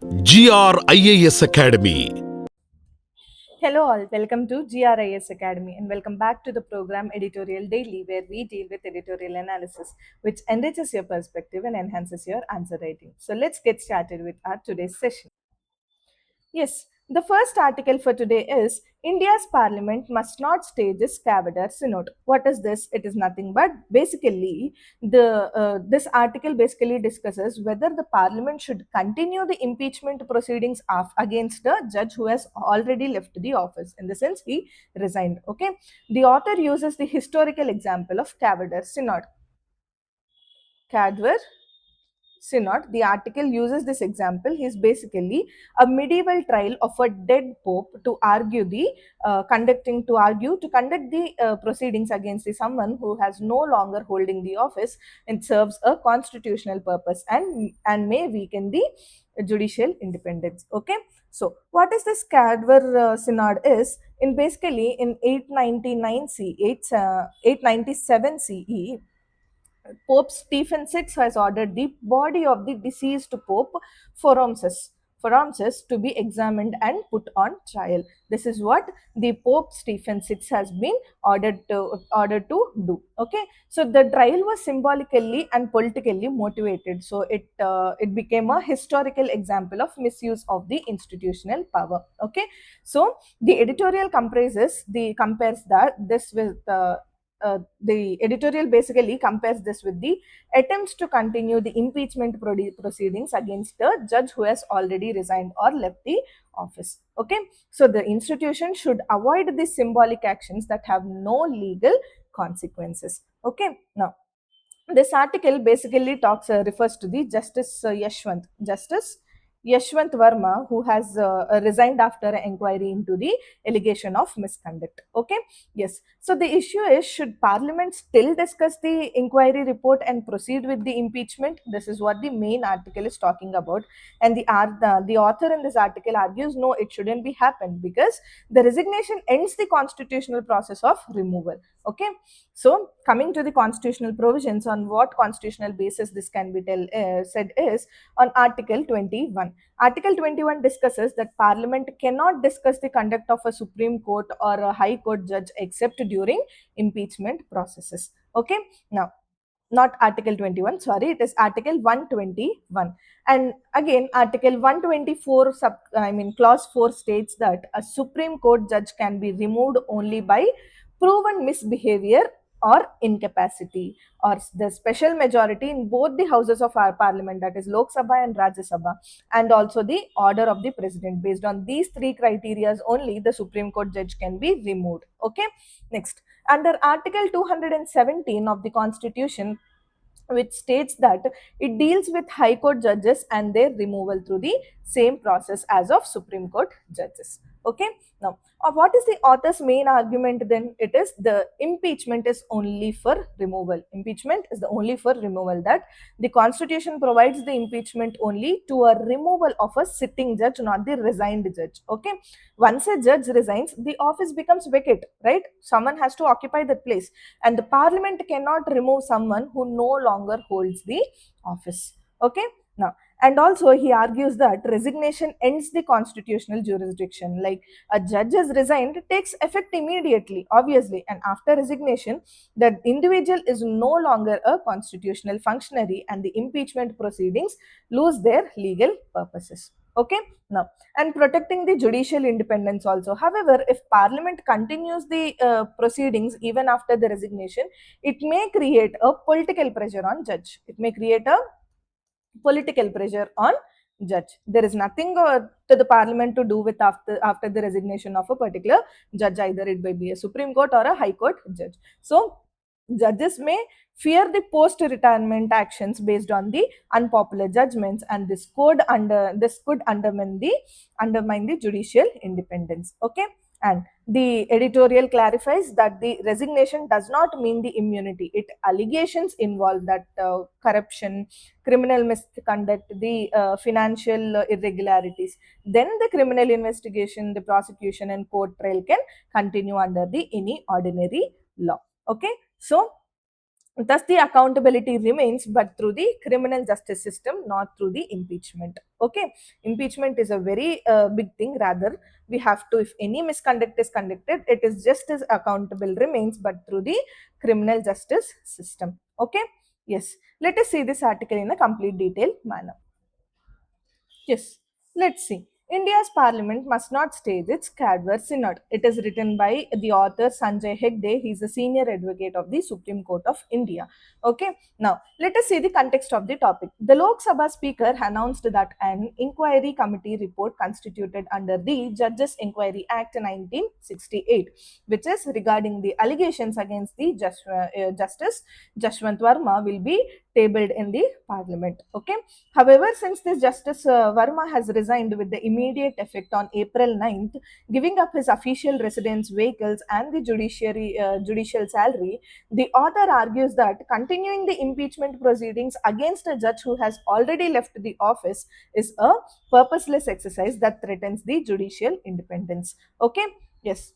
IAS Academy. Hello all, welcome to IAS Academy and welcome back to the program Editorial Daily, where we deal with editorial analysis which enriches your perspective and enhances your answer writing. So let's get started with our today's session. Yes, the first article for today is India's Parliament must not stage a scavenger synod. What is this? It is nothing but basically this article basically discusses whether the Parliament should continue the impeachment proceedings against a judge who has already left the office. In the sense, he resigned. Okay, the author uses the historical example of scavenger synod. Cadver Synod, the article uses this example. Is basically a medieval trial of a dead pope to argue the to conduct the proceedings against the someone who has no longer holding the office and serves a constitutional purpose and may weaken the judicial independence. Okay, so what is this Cadver Synod is? In basically in 899 897 CE, Pope Stephen VI has ordered the body of the deceased Pope Foramses to be examined and put on trial. This is what the Pope Stephen VI has been ordered to do. Okay, so the trial was symbolically and politically motivated. So it became a historical example of misuse of the institutional power. Okay, so the editorial compares that this with the editorial basically compares this with the attempts to continue the impeachment proceedings against the judge who has already resigned or left the office. Okay, so the institution should avoid the symbolic actions that have no legal consequences. Okay, now this article basically refers to the Justice Yashwant Verma, who has resigned after an inquiry into the allegation of misconduct. Okay, yes. So the issue is, should Parliament still discuss the inquiry report and proceed with the impeachment? This is what the main article is talking about, and the author in this article argues no, it shouldn't be happened because the resignation ends the constitutional process of removal. Okay, so coming to the constitutional provisions, on what constitutional basis this can be said is on Article 21. Article 21 discusses that Parliament cannot discuss the conduct of a Supreme Court or a High Court judge except during impeachment processes. Okay, now not Article 21, sorry, it is Article 121. And again, Article 124, Clause 4 states that a Supreme Court judge can be removed only by proven misbehavior or incapacity or the special majority in both the houses of our parliament, that is Lok Sabha and Rajya Sabha, and also the order of the president. Based on these three criteria only, the Supreme Court judge can be removed. Okay, next, under Article 217 of the Constitution, which states that it deals with High Court judges and their removal through the same process as of Supreme Court judges. Okay, now what is the author's main argument then? It is the impeachment is only for removal. Impeachment is the only for removal, that the Constitution provides the impeachment only to a removal of a sitting judge, not the resigned judge. Okay, once a judge resigns, the office becomes vacant, right? Someone has to occupy that place, and the parliament cannot remove someone who no longer holds the office. Okay, now, and also he argues that resignation ends the constitutional jurisdiction. Like, a judge has resigned takes effect immediately, obviously, and after resignation, the individual is no longer a constitutional functionary and the impeachment proceedings lose their legal purposes. Okay, now, and protecting the judicial independence also. However, if Parliament continues the proceedings even after the resignation, it may create a political pressure on judge. It may create a political pressure on judge. There is nothing to the Parliament to do with after the resignation of a particular judge, either it may be a Supreme Court or a High Court judge. So judges may fear the post retirement actions based on the unpopular judgments, and this could undermine the judicial independence. Okay, and the editorial clarifies that the resignation does not mean the immunity. It allegations involve that corruption, criminal misconduct, the financial irregularities, then the criminal investigation, the prosecution and court trial can continue under the any ordinary law. Okay, so Thus, the accountability remains, but through the criminal justice system, not through the impeachment. Okay, impeachment is a very big thing. Rather, we have to, if any misconduct is conducted, it is just as accountable remains, but through the criminal justice system. Okay, yes. Let us see this article in a complete detail manner. Yes, let's see. India's parliament must not stage its Cadver Synod. It is written by the author Sanjay Hegde. He is a senior advocate of the Supreme Court of India. Okay, now let us see the context of the topic. The Lok Sabha Speaker announced that an inquiry committee report constituted under the Judges Inquiry Act 1968, which is regarding the allegations against the Justice Jashwant Verma, will be tabled in the parliament. Okay. However, since this Justice Verma has resigned with the immediate effect on April 9th, giving up his official residence, vehicles, and the judicial salary, the author argues that continuing the impeachment proceedings against a judge who has already left the office is a purposeless exercise that threatens the judicial independence. Okay, yes,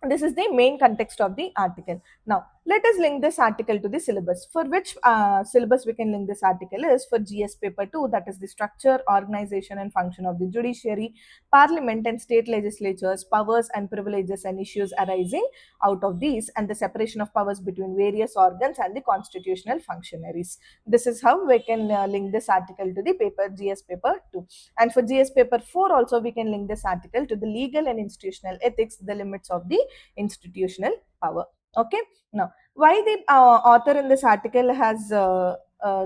this is the main context of the article. Now let us link this article to the syllabus. For which syllabus we can link this article is for GS paper 2, that is the structure, organization and function of the judiciary, parliament and state legislatures, powers and privileges and issues arising out of these, and the separation of powers between various organs and the constitutional functionaries. This is how we can link this article to the paper GS paper 2. And for GS paper 4 also we can link this article to the legal and institutional ethics, the limits of the institutional power. Okay, now why the author in this article has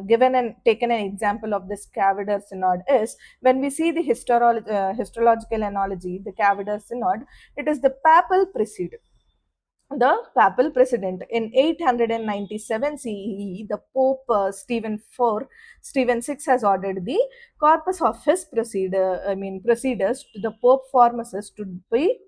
given and taken an example of this Cavalier Synod is, when we see the historiological analogy, the Cavalier Synod, it is the papal precede. The papal president in 897 CE, the Pope Stephen VI has ordered the corpus of his procedures to the Pope Formosus to be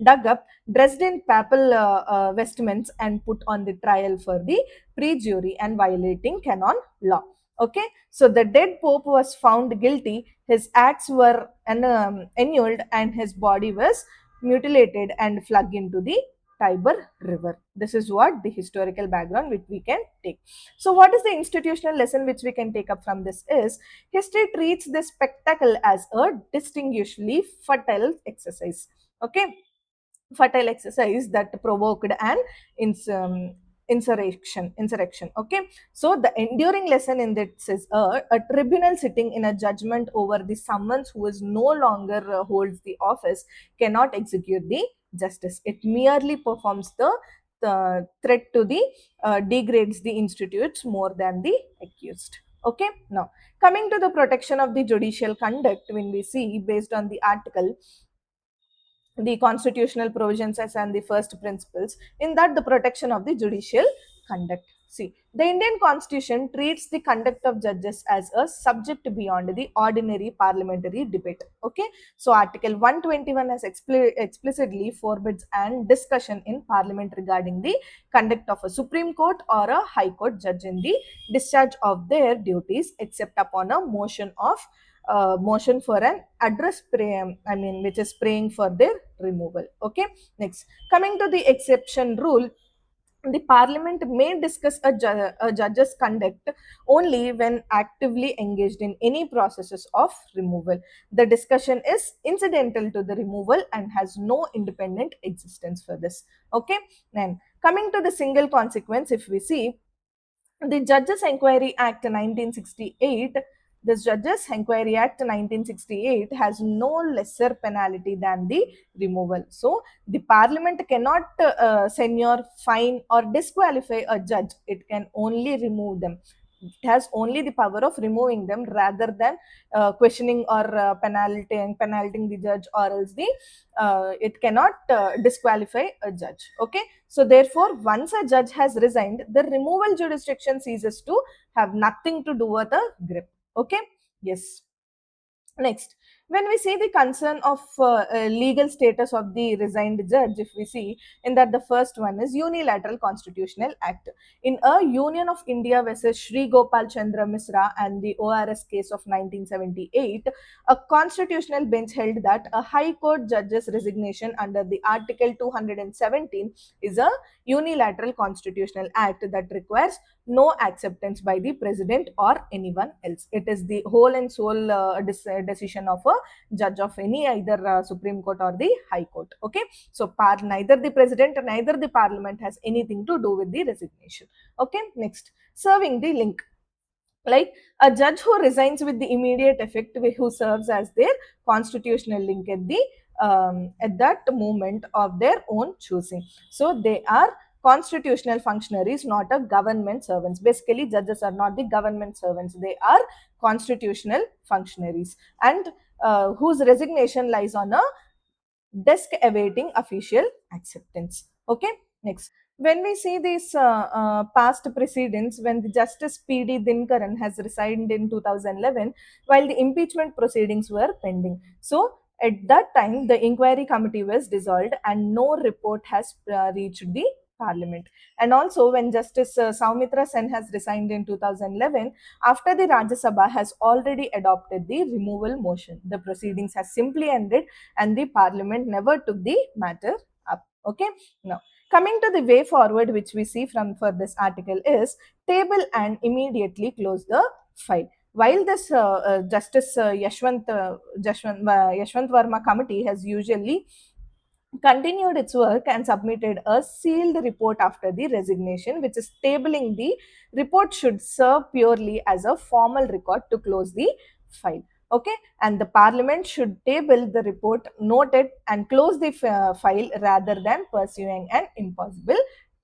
dug up, dressed in papal vestments, and put on the trial for the pre-jury and violating canon law. Okay, so the dead Pope was found guilty. His acts were annulled, and his body was mutilated and flung into the Tiber River. This is what the historical background which we can take. So, what is the institutional lesson which we can take up from this is, history treats this spectacle as a distinguishedly fertile exercise. Okay, fertile exercise that provoked an ins- um, insurrection. Okay, so the enduring lesson in this is a tribunal sitting in a judgment over the summons who is no longer holds the office cannot execute the justice. It merely performs the threat to the degrades the institutes more than the accused. Okay, now coming to the protection of the judicial conduct, when we see based on the article, the constitutional provisions as and the first principles, in that the protection of the judicial conduct. See, the Indian constitution treats the conduct of judges as a subject beyond the ordinary parliamentary debate. Okay, so article 121 has explicitly forbids and discussion in parliament regarding the conduct of a supreme court or a high court judge in the discharge of their duties, except upon a motion for an address which is praying for their removal. Okay, next, coming to the exception rule, the parliament may discuss a judge's conduct only when actively engaged in any processes of removal. The discussion is incidental to the removal and has no independent existence for this. Okay, then coming to the single consequence, if we see the Judges Inquiry Act 1968, this Judges Inquiry Act 1968 has no lesser penalty than the removal. So, the Parliament cannot senior, fine, or disqualify a judge. It can only remove them. It has only the power of removing them rather than questioning or penaltying the judge, or else the it cannot disqualify a judge. Okay, so therefore once a judge has resigned, the removal jurisdiction ceases to have nothing to do with a grip. Okay, yes. Next, When we see the concern of legal status of the resigned judge, if we see in that, the first one is unilateral constitutional act. In a Union of India versus Sri Gopal Chandra Misra and the ORS case of 1978, a constitutional bench held that a High Court judge's resignation under the Article 217 is a unilateral constitutional act that requires no acceptance by the president or anyone else. It is the whole and sole decision of a judge of any either Supreme Court or the High Court. Okay, so neither the president neither the parliament has anything to do with the resignation. Okay, next, serving the link. Like a judge who resigns with the immediate effect, who serves as their constitutional link at that moment of their own choosing. So they are constitutional functionaries, not a government servants. Basically, judges are not the government servants, they are constitutional functionaries, and whose resignation lies on a desk awaiting official acceptance. Okay, next, when we see these past precedents, when the Justice P.D. Dinkaran has resigned in 2011 while the impeachment proceedings were pending. So at that time, the inquiry committee was dissolved and no report has reached the parliament. And also, when Justice Soumitra Sen has resigned in 2011, after the Rajya Sabha has already adopted the removal motion, the proceedings has simply ended and the parliament never took the matter up. Okay, now coming to the way forward, which we see from for this article is table and immediately close the file. While this Justice Yashwant Verma committee has usually continued its work and submitted a sealed report after the resignation, which is tabling the report, should serve purely as a formal record to close the file. Okay, and the parliament should table the report, note it, and close the file rather than pursuing an impossible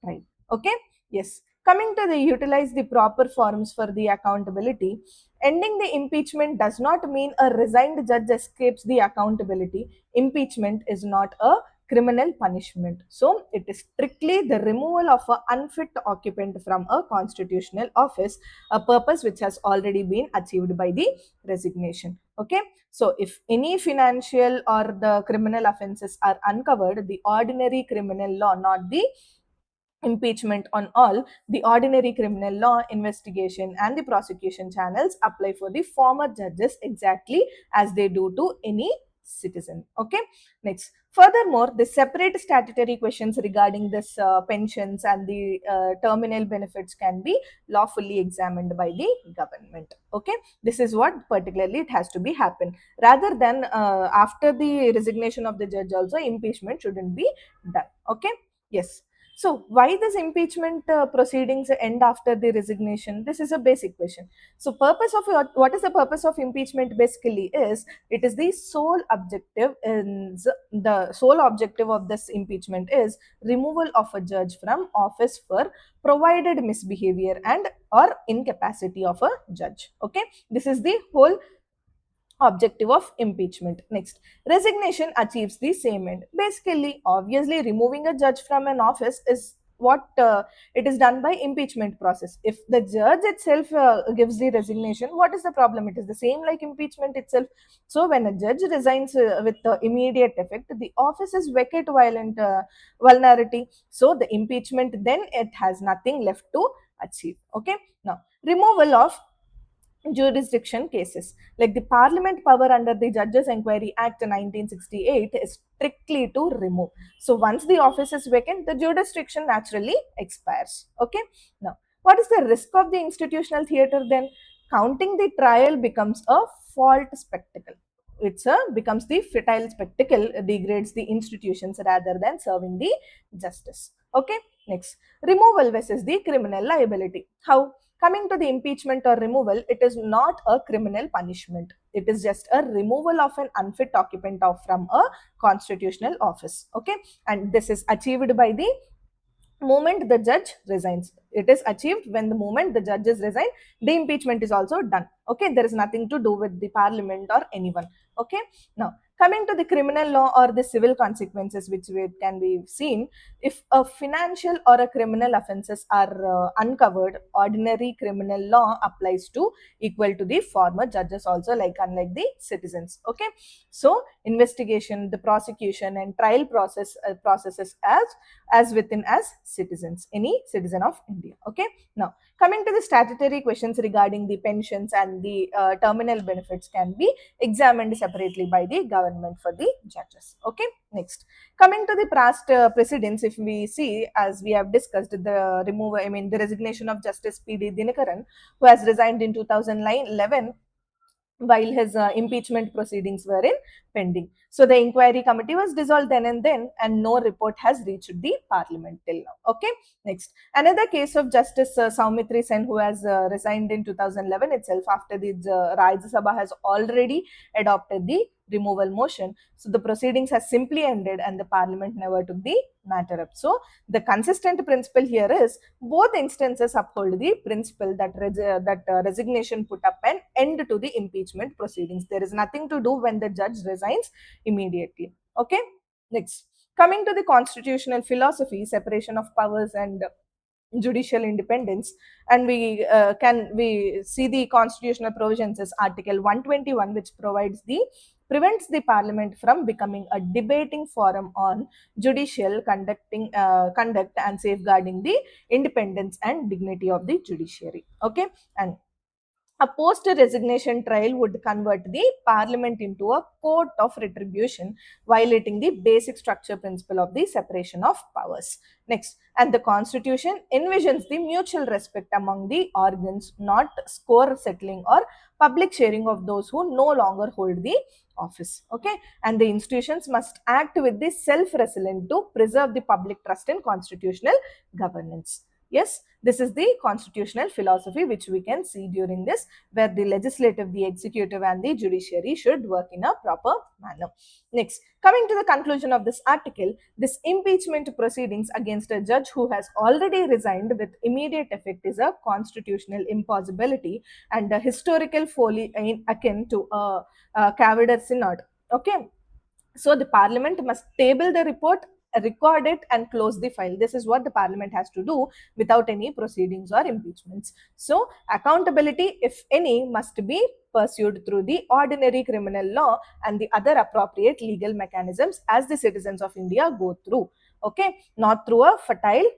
trial. Okay, yes. Coming to the utilize the proper forms for the accountability, ending the impeachment does not mean a resigned judge escapes the accountability. Impeachment is not a criminal punishment. So it is strictly the removal of an unfit occupant from a constitutional office, a purpose which has already been achieved by the resignation. Okay. So if any financial or the criminal offences are uncovered, the ordinary criminal law, not the impeachment on all, the ordinary criminal law investigation and the prosecution channels apply for the former judges exactly as they do to any citizen. Okay, next, furthermore, the separate statutory questions regarding this pensions and the terminal benefits can be lawfully examined by the government. Okay, this is what particularly it has to be happen, rather than after the resignation of the judge also impeachment shouldn't be done. Okay, yes. So why this impeachment proceedings end after the resignation? This is a basic question. So purpose of what is the purpose of impeachment basically is, it is the sole objective the sole objective of this impeachment is removal of a judge from office for provided misbehavior and or incapacity of a judge. Okay, this is the whole objective of impeachment. Next, resignation achieves the same end. Basically, obviously, removing a judge from an office is what it is done by impeachment process. If the judge itself gives the resignation, what is the problem? It is the same like impeachment itself. So when a judge resigns with immediate effect, the office is vacate vulnerability. So the impeachment, then it has nothing left to achieve. Okay, now removal of jurisdiction cases. Like the Parliament power under the Judges Enquiry Act 1968 is strictly to remove. So once the office is vacant, the jurisdiction naturally expires. Okay. Now, what is the risk of the institutional theatre then? Counting the trial becomes a fault spectacle. It's a becomes the futile spectacle, degrades the institutions rather than serving the justice. Okay. Next, removal versus the criminal liability. How? Coming to the impeachment or removal, it is not a criminal punishment. It is just a removal of an unfit occupant from a constitutional office. Okay, and this is achieved by the moment the judge resigns. It is achieved when the moment the judges resign, the impeachment is also done. Okay, there is nothing to do with the parliament or anyone. Okay, now Coming to the criminal law or the civil consequences, which can be seen, if a financial or a criminal offences are uncovered, ordinary criminal law applies to equal to the former judges also, like unlike the citizens. Okay, so investigation, the prosecution and trial processes as within as citizens, any citizen of India. Okay, now coming to the statutory questions regarding the pensions and the terminal benefits can be examined separately by the government for the judges. Okay, next, coming to the past precedents, if we see, as we have discussed, the removal, I mean the resignation of Justice P.D. Dinakaran, who has resigned in 2011 while his impeachment proceedings were in pending. So the inquiry committee was dissolved then, and no report has reached the parliament till now. Okay, next, another case of Justice Saumitri Sen, who has resigned in 2011 itself after the Rajya Sabha has already adopted the removal motion. So the proceedings has simply ended and the parliament never took the matter up. So the consistent principle here is both instances uphold the principle that resignation put up an end to the impeachment proceedings. There is nothing to do when the judge resigns immediately. Okay, next, coming to the constitutional philosophy, separation of powers and judicial independence, and we see the constitutional provisions as Article 121, which prevents the parliament from becoming a debating forum on judicial conduct and safeguarding the independence and dignity of the judiciary. Okay, and a post resignation trial would convert the parliament into a court of retribution, violating the basic structure principle of the separation of powers. Next, and the constitution envisions the mutual respect among the organs, not score settling or public sharing of those who no longer hold the office. Okay, and the institutions must act with the self resilience to preserve the public trust in constitutional governance. Yes, this is the constitutional philosophy which we can see during this, where the legislative, the executive, and the judiciary should work in a proper manner. Next, coming to the conclusion of this article, this impeachment proceedings against a judge who has already resigned with immediate effect is a constitutional impossibility and a historical folly akin to a Cavalier synod. Okay, so the parliament must table the report, record it, and close the file. This is what the parliament has to do without any proceedings or impeachments. So accountability, if any, must be pursued through the ordinary criminal law and the other appropriate legal mechanisms as the citizens of India go through. Okay, not through a futile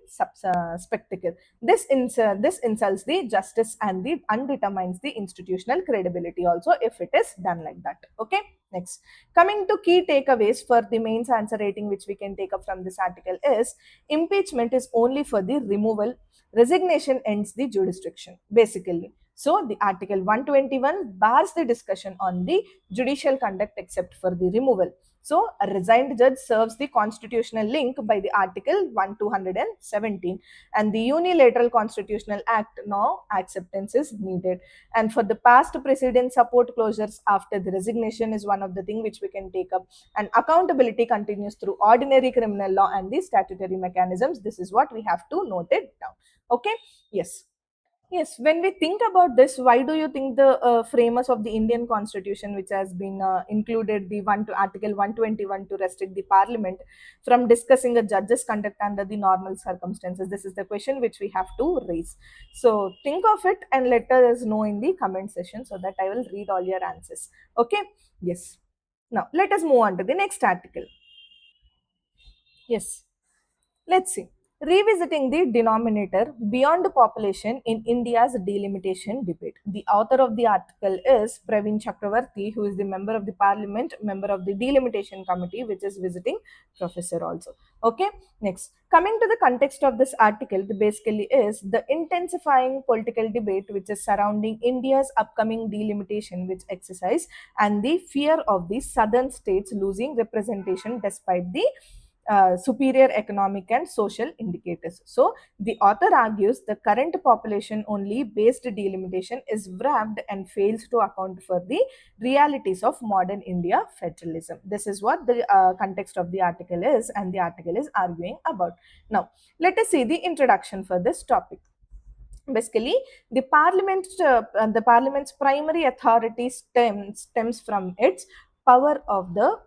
spectacle. This insults the justice and the undetermines the institutional credibility also if it is done like that. Okay, next, coming to key takeaways for the mains answer rating which we can take up from this article is impeachment is only for the removal, resignation ends the jurisdiction basically. So the article 121 bars the discussion on the judicial conduct except for the removal. So a resigned judge serves the constitutional link by the article 1217, and the unilateral constitutional act no acceptance is needed. And for the past precedent, support closures after the resignation is one of the things which we can take up, and accountability continues through ordinary criminal law and the statutory mechanisms. This is what we have to note it down. Okay, yes. Yes, when we think about this, why do you think the framers of the Indian Constitution, which has been included the Article 121 to restrict the Parliament from discussing a judge's conduct under the normal circumstances? This is the question which we have to raise. So think of it and let us know in the comment section so that I will read all your answers. Okay? Yes. Now let us move on to the next article. Yes. Let's see. Revisiting the denominator beyond population in India's delimitation debate. The author of the article is Praveen Chakravarti, who is the member of the parliament, member of the delimitation committee, which is visiting professor also. Okay, next. Coming to the context of this article, the basically is the intensifying political debate which is surrounding India's upcoming delimitation, which exercise, and the fear of the southern states losing representation despite the superior economic and social indicators. So, the author argues the current population only based delimitation is wrapped and fails to account for the realities of modern India federalism. This is what the context of the article is, and the article is arguing about. Now, let us see the introduction for this topic. Basically, the parliament's primary authority stems from its power of the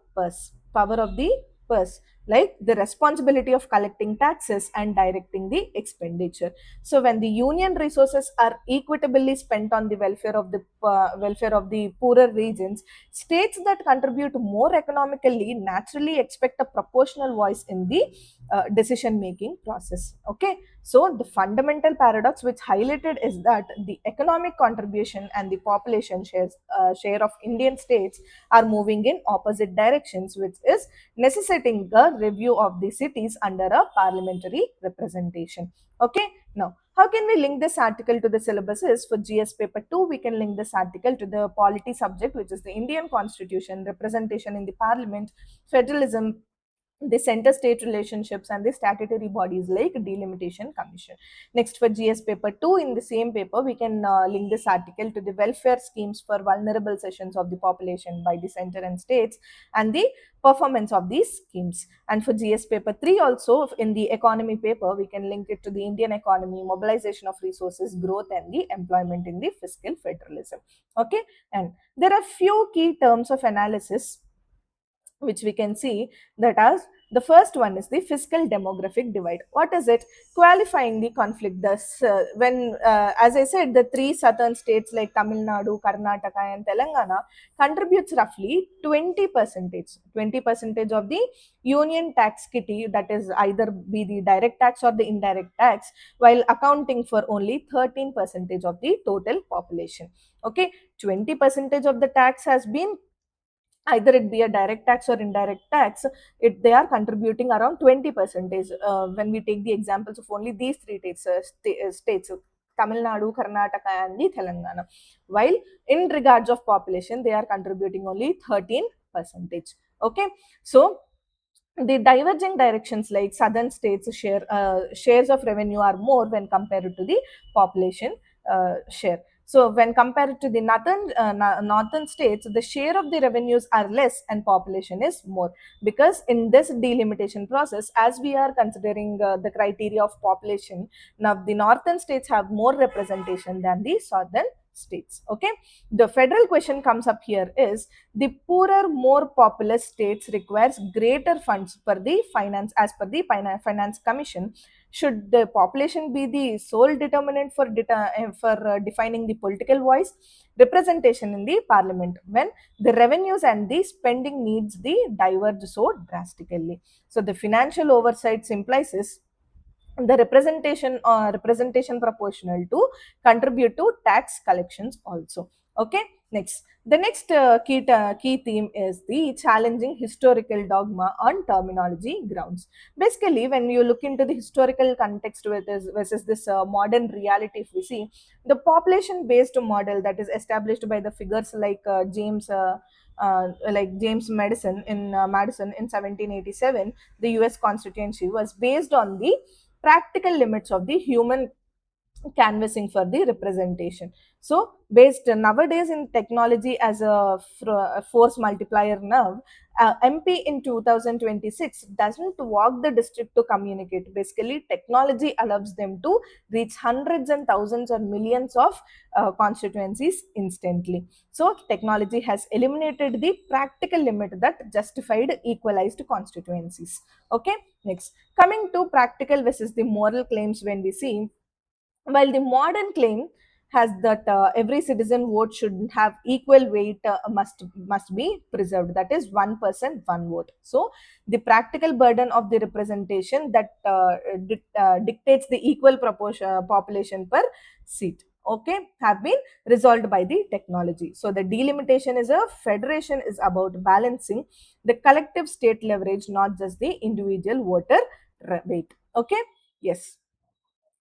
power of the purse, like the responsibility of collecting taxes and directing the expenditure. So when the union resources are equitably spent on the welfare of the poorer regions, states that contribute more economically naturally expect a proportional voice in the decision making process. Okay, so the fundamental paradox which highlighted is that the economic contribution and the population share of Indian states are moving in opposite directions, which is necessitating the review of the cities under a parliamentary representation. Okay, now how can we link this article to the syllabuses? For GS paper 2, we can link this article to the polity subject, which is the Indian constitution, representation in the parliament, federalism, the center state relationships, and the statutory bodies like delimitation commission. Next, for GS paper 2, in the same paper we can link this article to the welfare schemes for vulnerable sections of the population by the center and states, and the performance of these schemes. And for GS paper 3 also, in the economy paper, we can link it to the Indian economy, mobilization of resources, growth, and the employment in the fiscal federalism. Okay, and there are few key terms of analysis which we can see, that as the first one is the fiscal demographic divide. What is it? Qualifying the conflict. Thus, as I said, the three southern states like Tamil Nadu, Karnataka, and Telangana contributes roughly 20%, 20% of the union tax kitty, that is either be the direct tax or the indirect tax, while accounting for only 13% of the total population. Okay, 20% of the tax has been, either it be a direct tax or indirect tax, they are contributing around 20 percentage. When we take the examples of only these three states, Tamil Nadu, Karnataka, and the Telangana, while in regards of population they are contributing only 13 percentage. Okay, so the diverging directions, like southern states shares of revenue are more when compared to the population share. So when compared to the northern states, the share of the revenues are less and population is more, because in this delimitation process, as we are considering the criteria of population, now the northern states have more representation than the southern states. Okay, the federal question comes up here is, the poorer, more populous states requires greater funds for the finance. As per the finance commission, should the population be the sole determinant for defining the political voice representation in the parliament, when the revenues and the spending needs the diverge so drastically? So the financial oversight implies is the representation proportional to contribute to tax collections also. Okay, next, the next key theme is the challenging historical dogma on terminology grounds. Basically, when you look into the historical context with this versus this modern reality, if we see the population based model that is established by the figures like James Madison in 1787, the US constituency was based on the practical limits of the human canvassing for the representation. So based nowadays in technology as a force multiplier now, MP in 2026 doesn't walk the district to communicate. Basically, technology allows them to reach hundreds and thousands or millions of constituencies instantly. So technology has eliminated the practical limit that justified equalized constituencies. Okay, next, coming to practical versus the moral claims, when we see, while the modern claim has that every citizen vote should have equal weight, must be preserved. That is 1% one vote. So the practical burden of the representation that dictates the equal proportion population per seat. Okay, have been resolved by the technology. So the delimitation is a federation is about balancing the collective state leverage, not just the individual voter weight. Okay, yes.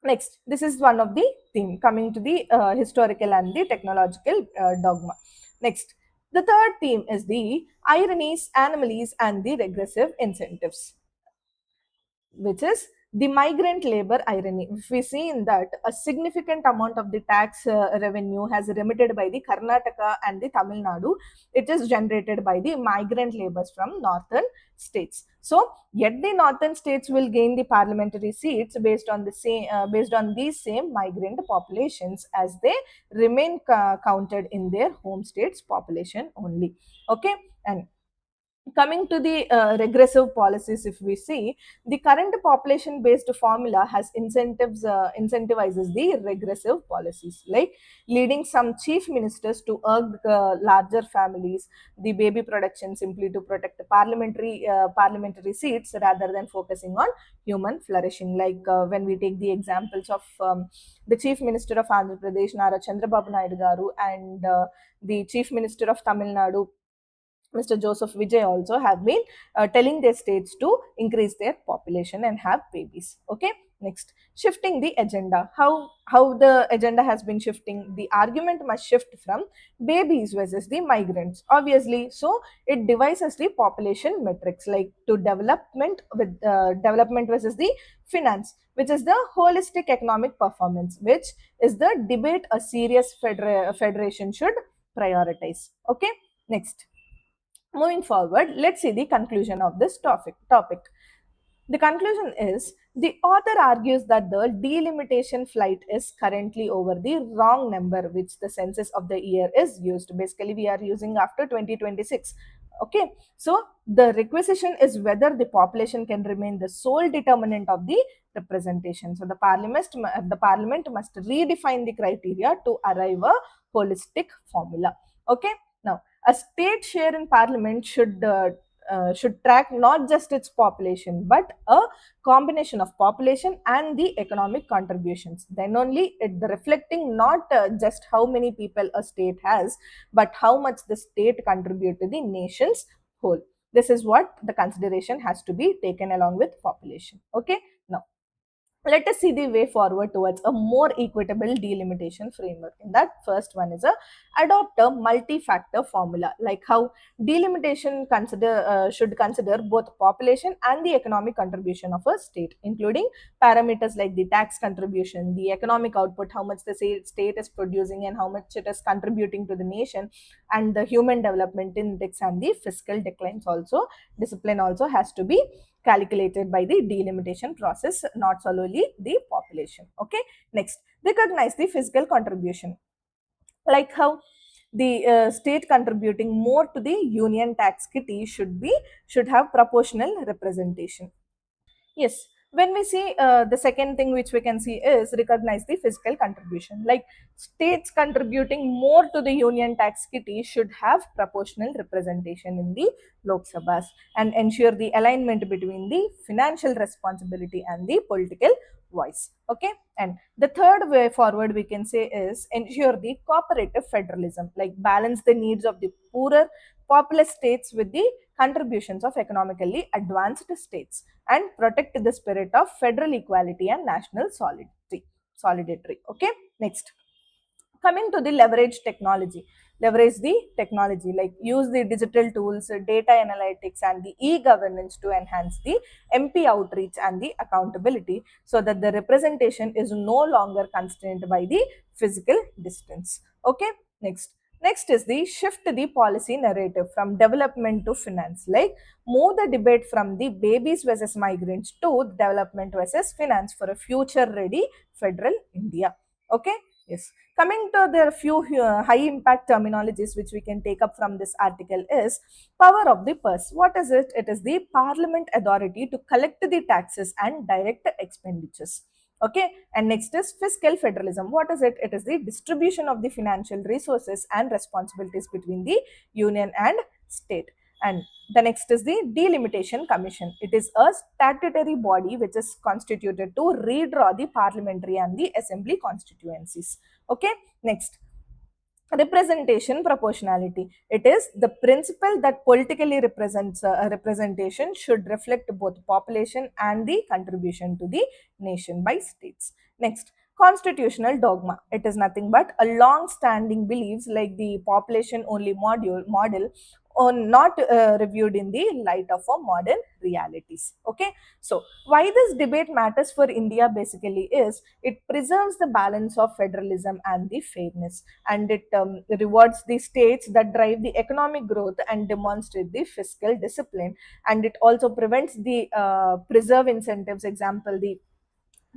Next, this is one of the theme coming to the historical and the technological dogma. Next, the third theme is the ironies, anomalies, and the regressive incentives, which is the migrant labor irony. If we see in that, a significant amount of the tax revenue has remitted by the Karnataka and the Tamil Nadu. It is generated by the migrant laborers from northern states. So, yet the northern states will gain the parliamentary seats based on these same migrant populations, as they remain counted in their home states population only. Okay, and Coming to the regressive policies, if we see, the current population based formula has incentivizes the regressive policies, like leading some chief ministers to urge larger families, the baby production simply to protect parliamentary seats rather than focusing on human flourishing. Like when we take the examples of the chief minister of Andhra Pradesh, Nara Chandrababu Naidu garu, and the chief minister of Tamil Nadu, Mr. Joseph Vijay, also have been telling their states to increase their population and have babies. Okay, next, shifting the agenda. How the agenda has been shifting? The argument must shift from babies versus the migrants. Obviously, so it devises the population metrics, like to development with development versus the finance, which is the holistic economic performance, which is the debate a serious federation should prioritize. Okay, next. Moving forward, let's see the conclusion of this topic. The conclusion is the author argues that the delimitation flight is currently over the wrong number which the census of the year is used. Basically, we are using after 2026. Okay, so the requisition is whether the population can remain the sole determinant of the representation. So the parliament must redefine the criteria to arrive a holistic formula. Okay, now a state share in parliament should track not just its population but a combination of population and the economic contributions. Then only it the reflecting not just how many people a state has, but how much the state contribute to the nation's whole. This is what the consideration has to be taken along with population. Okay, now let us see the way forward towards a more equitable delimitation framework. In that, first one is a adopt a multi-factor formula, like how delimitation should consider both population and the economic contribution of a state, including parameters like the tax contribution, the economic output, how much the state is producing and how much it is contributing to the nation, and the human development index and the fiscal declines also. Discipline also has to be calculated by the delimitation process, not solely the population. Okay, next, recognize the fiscal contribution, like how the state contributing more to the union tax kitty should have proportional representation. Yes, when we see the second thing which we can see is recognize the fiscal contribution. Like states contributing more to the union tax kitty should have proportional representation in the Lok Sabhas and ensure the alignment between the financial responsibility and the political voice. Okay, and the third way forward we can say is ensure the cooperative federalism, like balance the needs of the poorer populous states with the contributions of economically advanced states and protect the spirit of federal equality and national solidarity. Okay, next, coming to the leverage the technology, like use the digital tools, data analytics and the e-governance to enhance the MP outreach and the accountability, so that the representation is no longer constrained by the physical distance. Okay, next is the shift the policy narrative from development to finance, like move the debate from the babies versus migrants to development versus finance for a future ready federal India. Okay, yes. Coming to the few high impact terminologies which we can take up from this article is power of the purse. What is it? It is the parliament authority to collect the taxes and direct expenditures. Okay, and next is fiscal federalism. What is it? It is the distribution of the financial resources and responsibilities between the union and state. And the next is the delimitation commission. It is a statutory body which is constituted to redraw the parliamentary and the assembly constituencies. Okay, next, representation proportionality. It is the principle that politically represents representation should reflect both population and the contribution to the nation by states. Next, constitutional dogma. It is nothing but a long standing beliefs like the population only model or not reviewed in the light of a modern realities. Okay, so why this debate matters for India basically is it preserves the balance of federalism and the fairness, and it rewards the states that drive the economic growth and demonstrate the fiscal discipline, and it also prevents the preserve incentives, example the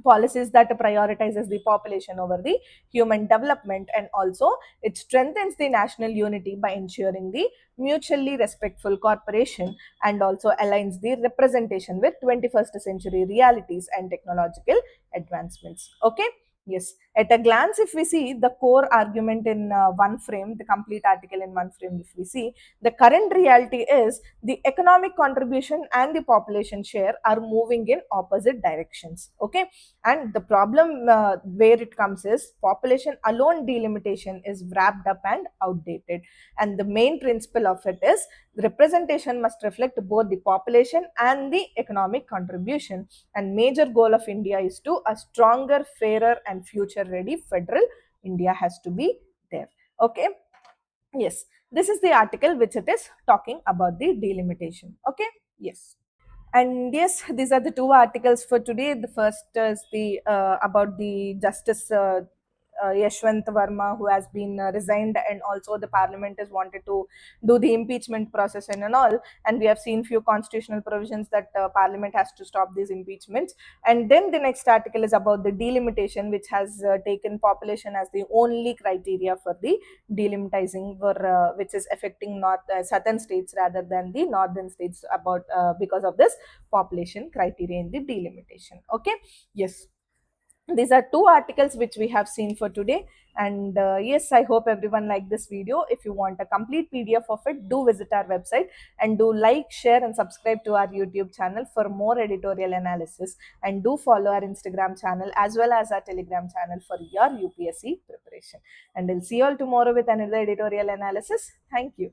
policies that prioritizes the population over the human development, and also it strengthens the national unity by ensuring the mutually respectful cooperation, and also aligns the representation with 21st century realities and technological advancements. Okay. Yes, at a glance, if we see the core argument in one frame, the complete article in one frame, if we see, the current reality is the economic contribution and the population share are moving in opposite directions. Okay, and the problem where it comes is population alone delimitation is wrapped up and outdated, and the main principle of it is representation must reflect both the population and the economic contribution, and major goal of India is to a stronger, fairer and future ready federal India has to be there. Okay. Yes, this is the article which it is talking about the delimitation. Okay. Yes. And yes, these are the two articles for today. The first is the about the Justice Yashwant Verma, who has been resigned, and also the Parliament is wanted to do the impeachment process and all. And we have seen few constitutional provisions that Parliament has to stop these impeachments. And then the next article is about the delimitation, which has taken population as the only criteria for the delimiting, for which is affecting north southern states rather than the northern states, about because of this population criteria in the delimitation. Okay. Yes, these are two articles which we have seen for today. And yes, I hope everyone liked this video. If you want a complete PDF of it, do visit our website, and do like, share and subscribe to our YouTube channel for more editorial analysis, and do follow our Instagram channel as well as our Telegram channel for your UPSC preparation. And I'll see you all tomorrow with another editorial analysis. Thank you.